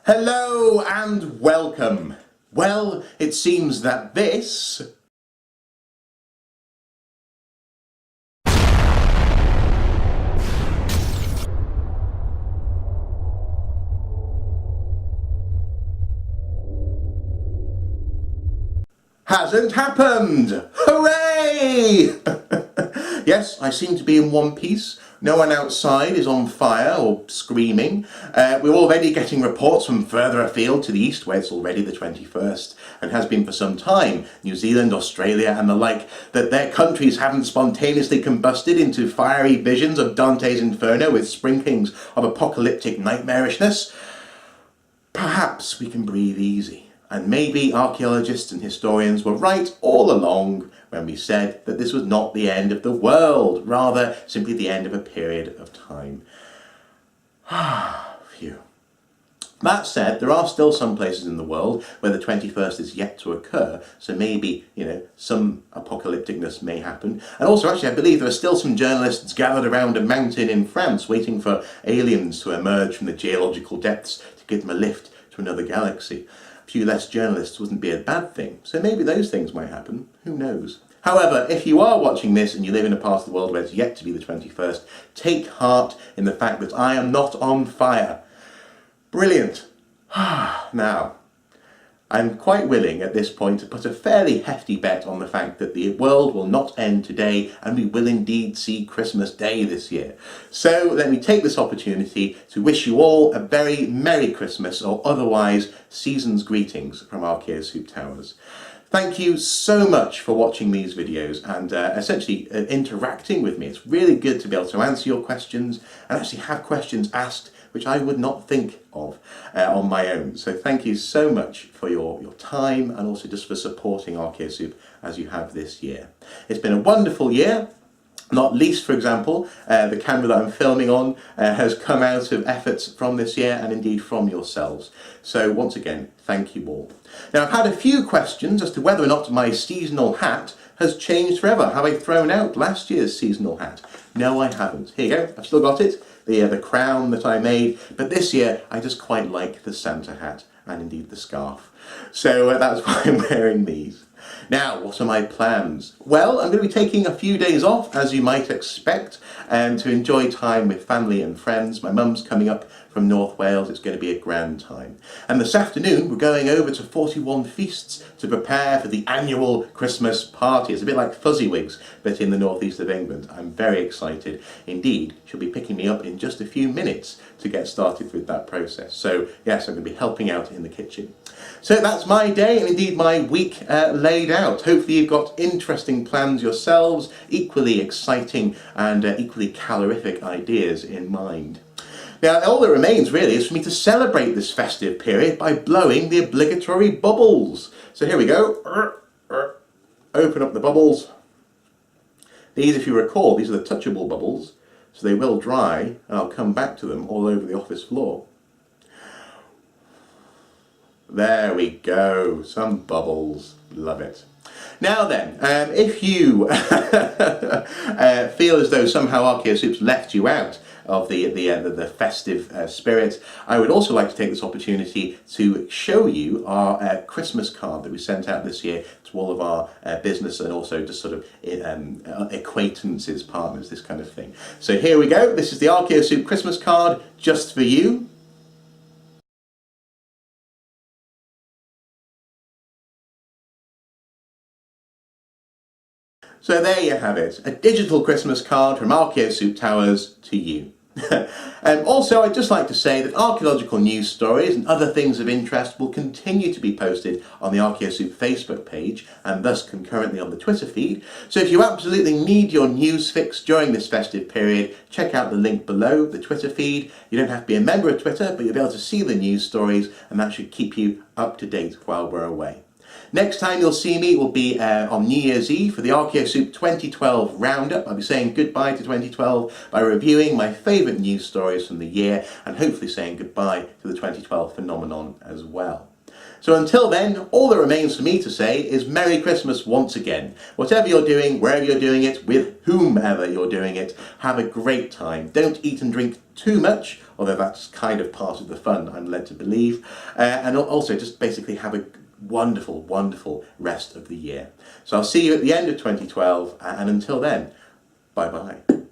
Hello and welcome. Well, it seems that this hasn't happened! Hooray! Yes, I seem to be in one piece. No one outside is on fire or screaming. We're already getting reports from further afield to the east, where it's already the 21st, and has been for some time, New Zealand, Australia and the like, that their countries haven't spontaneously combusted into fiery visions of Dante's Inferno with sprinklings of apocalyptic nightmarishness. Perhaps we can breathe easy. And maybe archaeologists and historians were right all along when we said that this was not the end of the world, rather simply the end of a period of time. Phew. That said, there are still some places in the world where the 21st is yet to occur, so maybe, some apocalypticness may happen. And also, actually, I believe there are still some journalists gathered around a mountain in France waiting for aliens to emerge from the geological depths to give them a lift to another galaxy. A few less journalists wouldn't be a bad thing, so maybe those things might happen, who knows. However, if you are watching this and you live in a part of the world where it's yet to be the 21st, take heart in the fact that I am not on fire. Brilliant. Now, I'm quite willing at this point to put a fairly hefty bet on the fact that the world will not end today and we will indeed see Christmas Day this year. So let me take this opportunity to wish you all a very Merry Christmas, or otherwise season's greetings from Archeaosoup Towers. Thank you so much for watching these videos and essentially interacting with me. It's really good to be able to answer your questions and actually have questions asked which I would not think of on my own. So thank you so much for your time and also just for supporting Archeaosoup as you have this year. It's been a wonderful year. Not least, for example, the camera that I'm filming on has come out of efforts from this year and indeed from yourselves. So once again, thank you all. Now, I've had a few questions as to whether or not my seasonal hat has changed forever. Have I thrown out last year's seasonal hat? No, I haven't. Here you go. I've still got it. The crown that I made. But this year, I just quite like the Santa hat and indeed the scarf. So that's why I'm wearing these. Now, what are my plans? Well, I'm going to be taking a few days off, as you might expect, to enjoy time with family and friends. My mum's coming up from North Wales. It's going to be a grand time. And this afternoon, we're going over to 41 Feasts to prepare for the annual Christmas party. It's a bit like Fuzzywigs, but in the northeast of England. I'm very excited. Indeed, she'll be picking me up in just a few minutes to get started with that process. So, yes, I'm going to be helping out in the kitchen. So that's my day and indeed my week laid out. Hopefully you've got interesting plans yourselves, equally exciting and equally calorific ideas in mind. Now, all that remains really is for me to celebrate this festive period by blowing the obligatory bubbles. So here we go. Open up the bubbles. These, if you recall, these are the touchable bubbles, so they will dry and I'll come back to them all over the office floor. There we go, some bubbles, love it. Now then, if you feel as though somehow Archeaosoup's left you out of the festive spirit, I would also like to take this opportunity to show you our Christmas card that we sent out this year to all of our business and also just sort of acquaintances, partners, this kind of thing. So here we go, this is the Archeaosoup Christmas card just for you. So there you have it, a digital Christmas card from Archeaosoup Towers to you. Also, I'd just like to say that archaeological news stories and other things of interest will continue to be posted on the Archeaosoup Facebook page and thus concurrently on the Twitter feed. So if you absolutely need your news fix during this festive period, check out the link below, the Twitter feed. You don't have to be a member of Twitter, but you'll be able to see the news stories and that should keep you up to date while we're away. Next time you'll see me will be on New Year's Eve for the Archeaosoup 2012 Roundup. I'll be saying goodbye to 2012 by reviewing my favourite news stories from the year and hopefully saying goodbye to the 2012 phenomenon as well. So until then, all that remains for me to say is Merry Christmas once again. Whatever you're doing, wherever you're doing it, with whomever you're doing it, have a great time. Don't eat and drink too much, although that's kind of part of the fun, I'm led to believe. And also just basically have a wonderful, wonderful rest of the year. So I'll see you at the end of 2012, and until then, bye-bye.